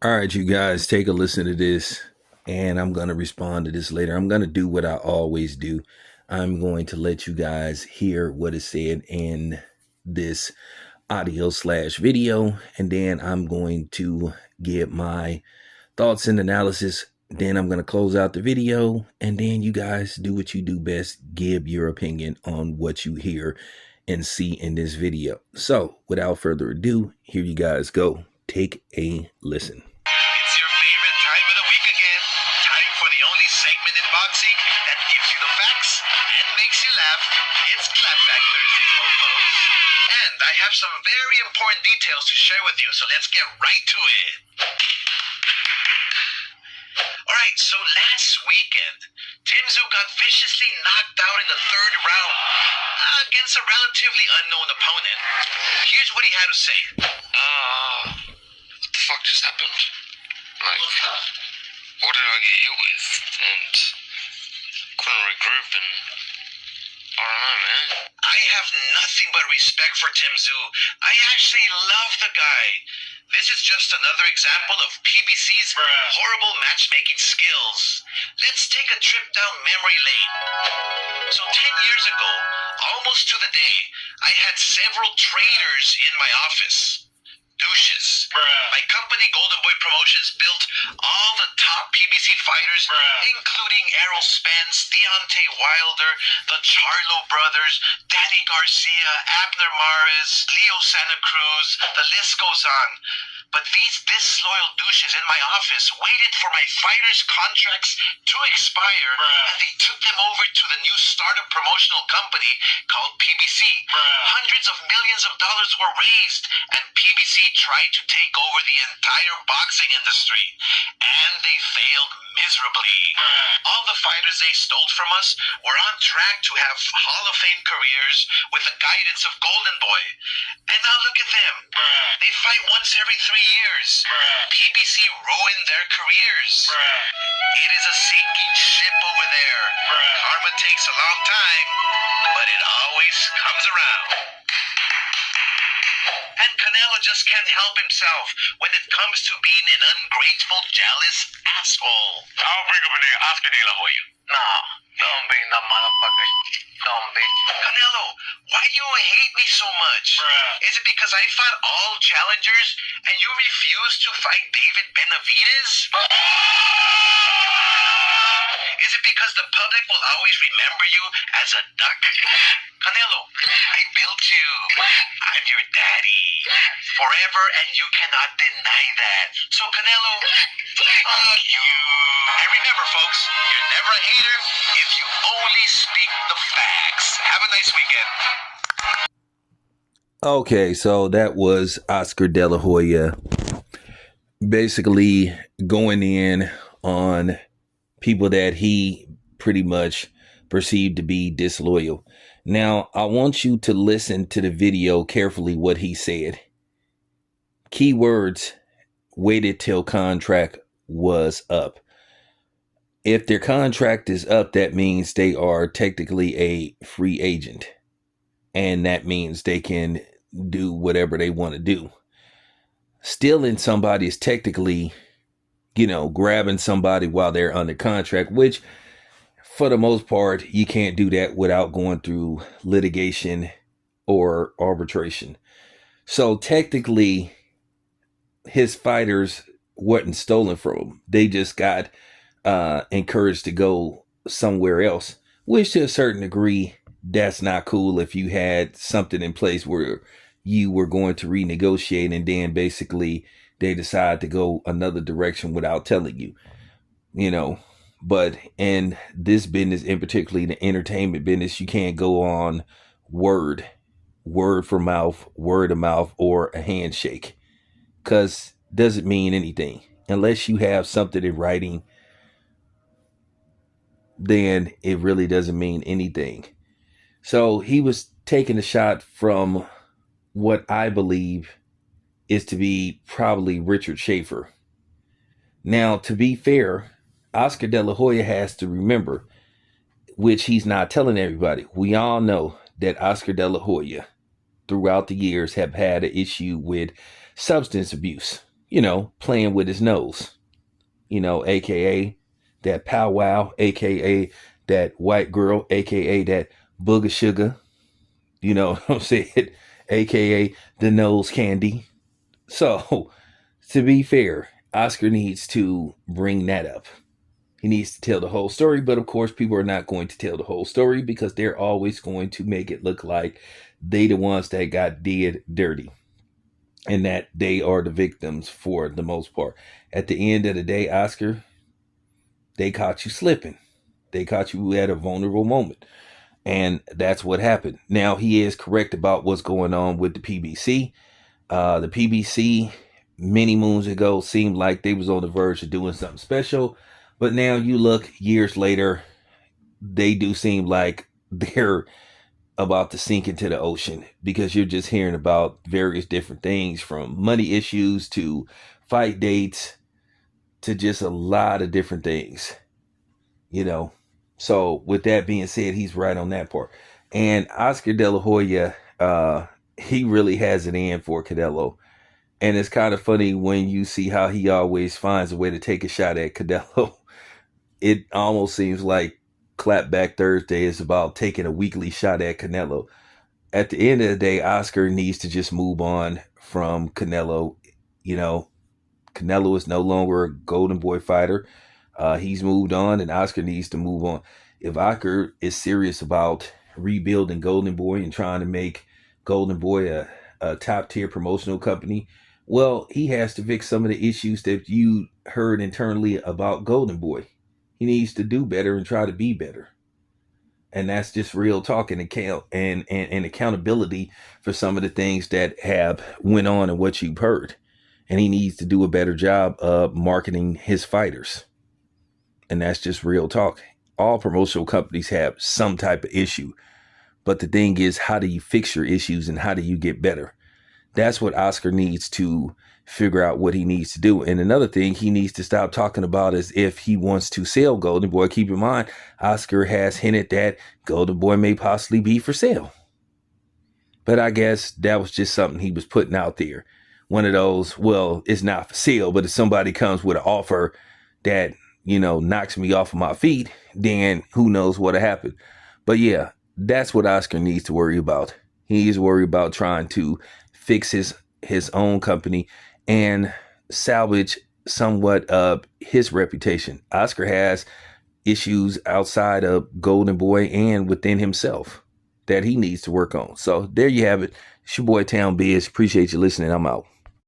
All right, you guys, take a listen to this, and I'm going to respond to this later. I'm going to do what I always do. I'm going to let you guys hear what is said in this audio slash video, and then I'm going to give my thoughts and analysis. Then I'm going to close out the video, and then you guys do what you do best. Give your opinion on what you hear and see in this video. So without further ado, here you guys go. Take a listen. It's your favorite time of the week again. Time for the only segment in boxing that gives you the facts and makes you laugh. It's Clapback Thursday, mofos. And I have some very important details to share with you, so let's get right to it. Alright, so last weekend, Tim Tszyu got viciously knocked out in the third round against a relatively unknown opponent. Here's what he had to say. What the fuck just happened? Like, what did I get hit with? And couldn't regroup and I don't know, man. I have nothing but respect for Tim Tszyu. I actually love the guy. This is just another example of PBC's horrible matchmaking skills. Let's take a trip down memory lane. So 10 years ago, almost to the day, I had several traitors in my office. Douches. My company, Golden Boy Promotions, built all the top PBC fighters, including Errol Spence, Deontay Wilder, the Charlo brothers, Danny Garcia, Abner Mares, Leo Santa Cruz, the list goes on. But these disloyal douches in my office waited for my fighters' contracts to expire, and they took them over to the new startup promotional company called PBC. Hundreds of millions of dollars were raised, and PBC tried to take over the entire boxing industry, and they failed miserably. All the fighters they stole from us were on track to have Hall of Fame careers with the guidance of Golden Boy. And now look at them. They fight once every 3 years. PBC ruined their careers. It is a sinking ship over there. Karma takes a long time, but it always comes around. And Canelo just can't help himself when it comes to being an ungrateful, jealous asshole. I'll bring up a nigga Oscar De La Hoya. Nah, don't bring that motherfucker. Dumb bitch. Canelo, why do you hate me so much? Is it because I fought all challengers and you refuse to fight David Benavidez? Is it because the public will always remember you as a duck? Canelo, I built you. I'm your daddy. Forever, and you cannot deny that. So, Canelo, fuck you. And remember, folks, you're never a hater if you only speak the facts. Have a nice weekend. Okay, so that was Oscar De La Hoya basically going in on people that he pretty much perceived to be disloyal. Now, I want you to listen to the video carefully what he said. Keywords, waited till contract was up. If their contract is up, that means they are technically a free agent. And that means they can do whatever they want to do. Stealing somebody is technically, grabbing somebody while they're under contract, which for the most part, you can't do that without going through litigation or arbitration. So technically, his fighters wasn't stolen from him. They just got encouraged to go somewhere else, which to a certain degree, that's not cool if you had something in place where you were going to renegotiate and then basically they decide to go another direction without telling you, But in this business, in particularly the entertainment business, you can't go on word for mouth, word of mouth, or a handshake, because doesn't mean anything unless you have something in writing. Then it really doesn't mean anything. So he was taking a shot from what I believe is to be probably Richard Schaefer. Now, to be fair, Oscar De La Hoya has to remember, which he's not telling everybody. We all know that Oscar De La Hoya, throughout the years, have had an issue with substance abuse. playing with his nose, aka that powwow, aka that white girl, aka that booger sugar, you know what I'm saying, aka the nose candy. So, to be fair, Oscar needs to bring that up. He needs to tell the whole story, but of course, people are not going to tell the whole story because they're always going to make it look like they the ones that got did dirty and that they are the victims for the most part. At the end of the day, Oscar, they caught you slipping. They caught you at a vulnerable moment. And that's what happened. Now, he is correct about what's going on with the PBC. The PBC many moons ago seemed like they was on the verge of doing something special. But now you look years later, they do seem like they're about to sink into the ocean because you're just hearing about various different things from money issues to fight dates to just a lot of different things, you know. So with that being said, he's right on that part. And Oscar De La Hoya, he really has it in for Canelo. And it's kind of funny when you see how he always finds a way to take a shot at Canelo. It almost seems like Clapback Thursday is about taking a weekly shot at Canelo. At the end of the day, Oscar needs to just move on from Canelo. You know, Canelo is no longer a Golden Boy fighter. He's moved on, and Oscar needs to move on. If Oscar is serious about rebuilding Golden Boy and trying to make Golden Boy a top tier promotional company, well, he has to fix some of the issues that you heard internally about Golden Boy. He needs to do better and try to be better. And that's just real talk and accountability for some of the things that have went on and what you've heard. And he needs to do a better job of marketing his fighters. And that's just real talk. All promotional companies have some type of issue. But the thing is, how do you fix your issues and how do you get better? That's what Oscar needs to figure out what he needs to do. And another thing he needs to stop talking about is if he wants to sell Golden Boy. Keep in mind, Oscar has hinted that Golden Boy may possibly be for sale. But I guess that was just something he was putting out there. One of those, well, it's not for sale, but if somebody comes with an offer that, knocks me off of my feet, then who knows what'll happen. But yeah, that's what Oscar needs to worry about. He needs to worry about trying to fix his own company and salvage somewhat of his reputation. Oscar has issues outside of Golden Boy and within himself that he needs to work on. So there you have it. It's your boy Town Biz. Appreciate you listening. I'm out.